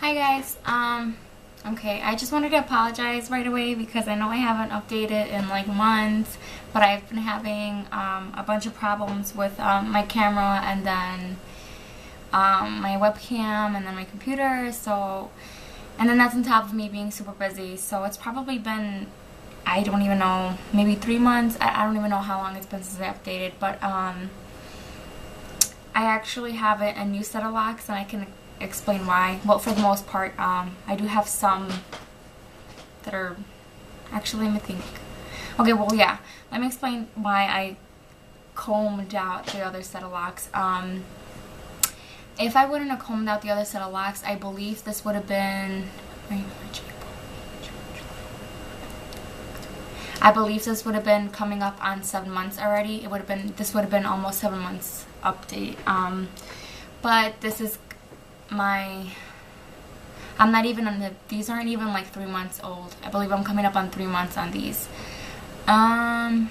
Hi guys, okay, I just wanted to apologize right away because I know I haven't updated in like months, but I've been having a bunch of problems with my camera and then my webcam and then my computer, and then that's on top of me being super busy, so it's probably been, I don't even know, maybe 3 months, I don't even know how long it's been since I updated, but I actually have a new set of locks and I can explain why. Well, for the most part, I do have some that are actually, let me think. Okay, well, yeah, let me explain why I combed out the other set of locks. If I wouldn't have combed out the other set of locks, I believe this would have been, I believe this would have been coming up on 7 months already. This would have been almost 7 months update. But this is I'm not even on these aren't even like 3 months old. I believe I'm coming up on 3 months on these. But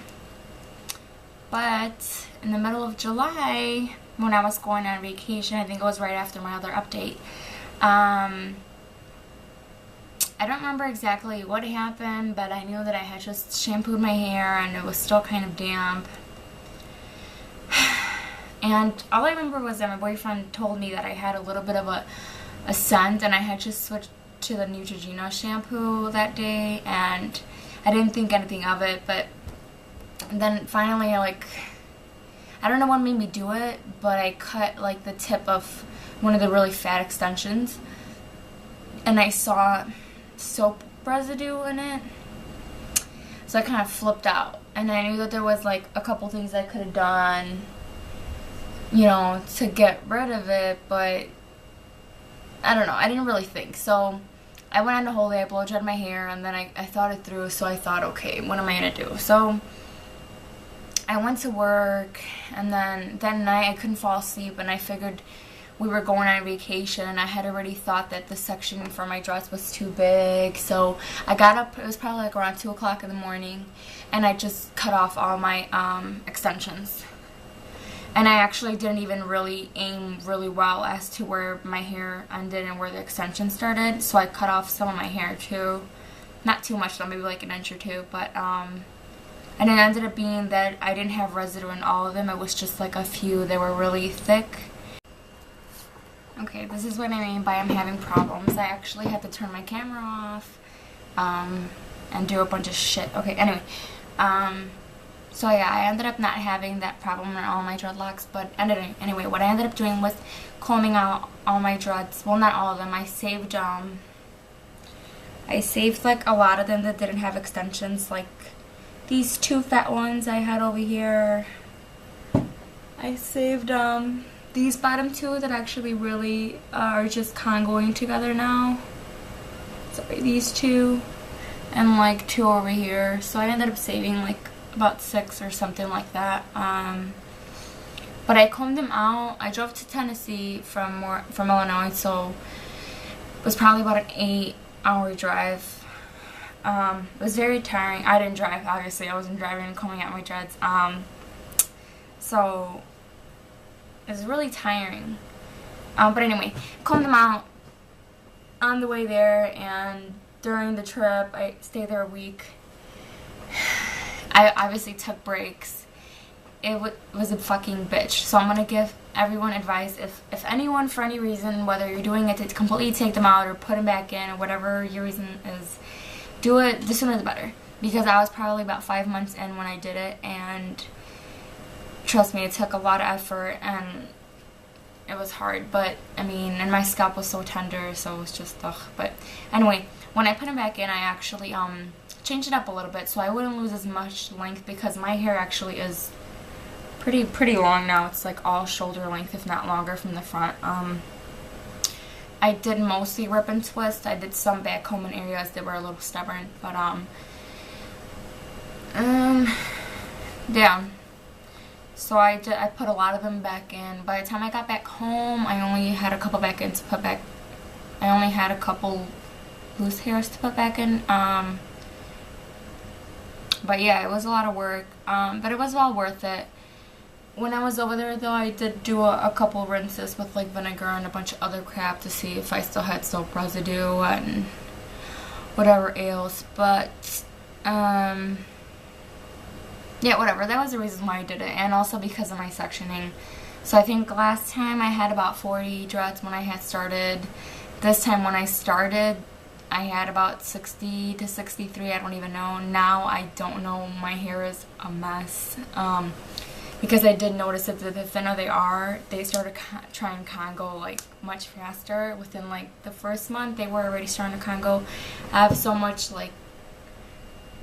in the middle of July, when I was going on vacation, I think it was right after my other update, I don't remember exactly what happened, but I knew that I had just shampooed my hair and it was still kind of damp. And all I remember was that my boyfriend told me that I had a little bit of a scent, and I had just switched to the Neutrogena shampoo that day, and I didn't think anything of it, but then finally, like, I don't know what made me do it, but I cut, like, the tip of one of the really fat extensions, and I saw soap residue in it, so I kind of flipped out, and I knew that there was, like, a couple things I could have done, you know, to get rid of it, but I don't know, I didn't really think. So I went on the whole day, I blow dried my hair, and then I thought it through, so I thought, okay, what am I gonna do? So I went to work, and then that night I couldn't fall asleep, and I figured we were going on vacation, and I had already thought that the section for my dress was too big, so I got up, it was probably like around 2 o'clock in the morning, and I just cut off all my extensions. And I actually didn't even really aim really well as to where my hair ended and where the extension started. So I cut off some of my hair too. Not too much though, maybe like an inch or two. But, and it ended up being that I didn't have residue in all of them. It was just like a few that were really thick. Okay, this is what I mean by I'm having problems. I actually had to turn my camera off and do a bunch of shit. Okay, anyway. So yeah, I ended up not having that problem in all my dreadlocks, but anyway, what I ended up doing was combing out all my dreads. Well, not all of them. I saved like a lot of them that didn't have extensions, like these 2 fat ones I had over here. I saved these bottom 2 that actually really are just congoing together now. Sorry, these 2 and like 2 over here. So I ended up saving like about 6 or something like that. But I combed them out. I drove to Tennessee from Illinois, so it was probably about an 8-hour drive. It was very tiring. I didn't drive, obviously. I wasn't driving and combing out my dreads. So it was really tiring. But anyway, combed them out on the way there, and during the trip, I stayed there a week. I obviously took breaks. It was a fucking bitch. So I'm going to give everyone advice. If anyone, for any reason, whether you're doing it to completely take them out or put them back in or whatever your reason is, do it the sooner the better. Because I was probably about 5 months in when I did it, and trust me, it took a lot of effort and it was hard. But, I mean, and my scalp was so tender, so it was just, ugh. But anyway, when I put them back in, I actually, change it up a little bit so I wouldn't lose as much length, because my hair actually is pretty long now. It's like all shoulder length, if not longer, from the front. I did mostly rip and twist. I did some back comb in areas that were a little stubborn, but yeah. So I put a lot of them back in. By the time I got back home, I only had a couple back in to put back. I only had a couple loose hairs to put back in. But yeah, it was a lot of work, but it was well worth it. When I was over there though, I did do a couple rinses with like vinegar and a bunch of other crap to see if I still had soap residue and whatever else, but yeah, whatever. That was the reason why I did it, and also because of my sectioning. So I think last time I had about 40 dreads when I had started. This time when I started, I had about 60 to 63, I don't even know. Now I don't know, my hair is a mess. Because I did notice that the thinner they are, they started trying Congo like much faster. Within like the first month, they were already starting to Congo. I have so much like,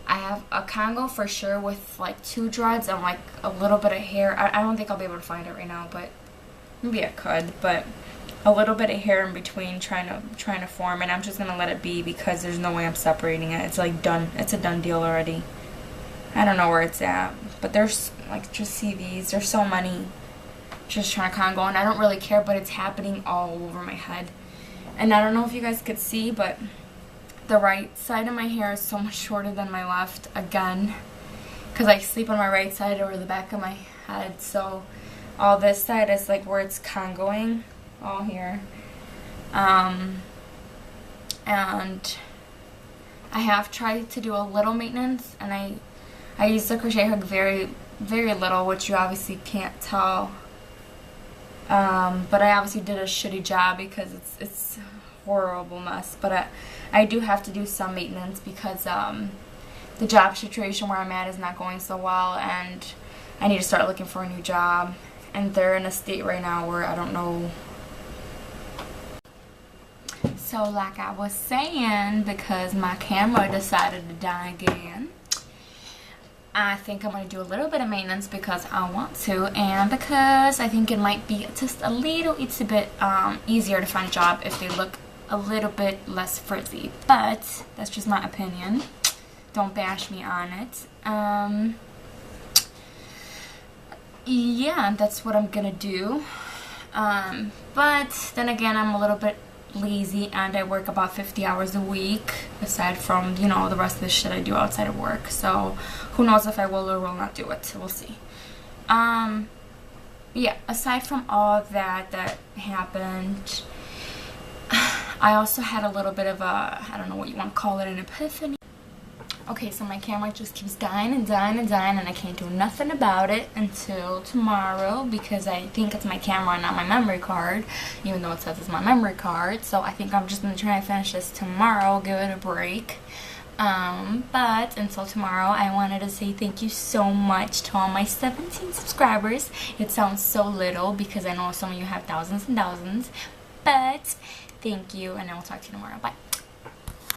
I have a Congo for sure with like 2 dreads and like a little bit of hair. I don't think I'll be able to find it right now, but maybe I could. But a little bit of hair in between trying to form, and I'm just gonna let it be because there's no way I'm separating it. It's like done. It's a done deal already. I don't know where it's at, but there's like, just see these. There's so many just trying to Congo, and I don't really care, but it's happening all over my head. And I don't know if you guys could see, but the right side of my hair is so much shorter than my left again, because I sleep on my right side over the back of my head. So all this side is like where it's Congoing, all here. And I have tried to do a little maintenance, and I use the crochet hook very, very little, which you obviously can't tell. But I obviously did a shitty job because it's a horrible mess. But I do have to do some maintenance because the job situation where I'm at is not going so well, and I need to start looking for a new job. And they're in a state right now where I don't know. So like I was saying, because my camera decided to die again, I think I'm going to do a little bit of maintenance because I want to, and because I think it might be just a little itsy bit easier to find a job if they look a little bit less frizzy. But that's just my opinion. Don't bash me on it. Yeah, that's what I'm going to do. But then again, I'm a little bit lazy, and I work about 50 hours a week aside from, you know, the rest of the shit I do outside of work. So who knows if I will or will not do it. We'll see. Yeah, aside from all of that happened, I also had a little bit of a, I don't know what you want to call it, an epiphany. Okay, so my camera just keeps dying and dying and dying, and I can't do nothing about it until tomorrow because I think it's my camera and not my memory card, even though it says it's my memory card. So I think I'm just going to try and finish this tomorrow, give it a break. But until tomorrow, I wanted to say thank you so much to all my 17 subscribers. It sounds so little because I know some of you have thousands and thousands, but thank you, and I will talk to you tomorrow. Bye.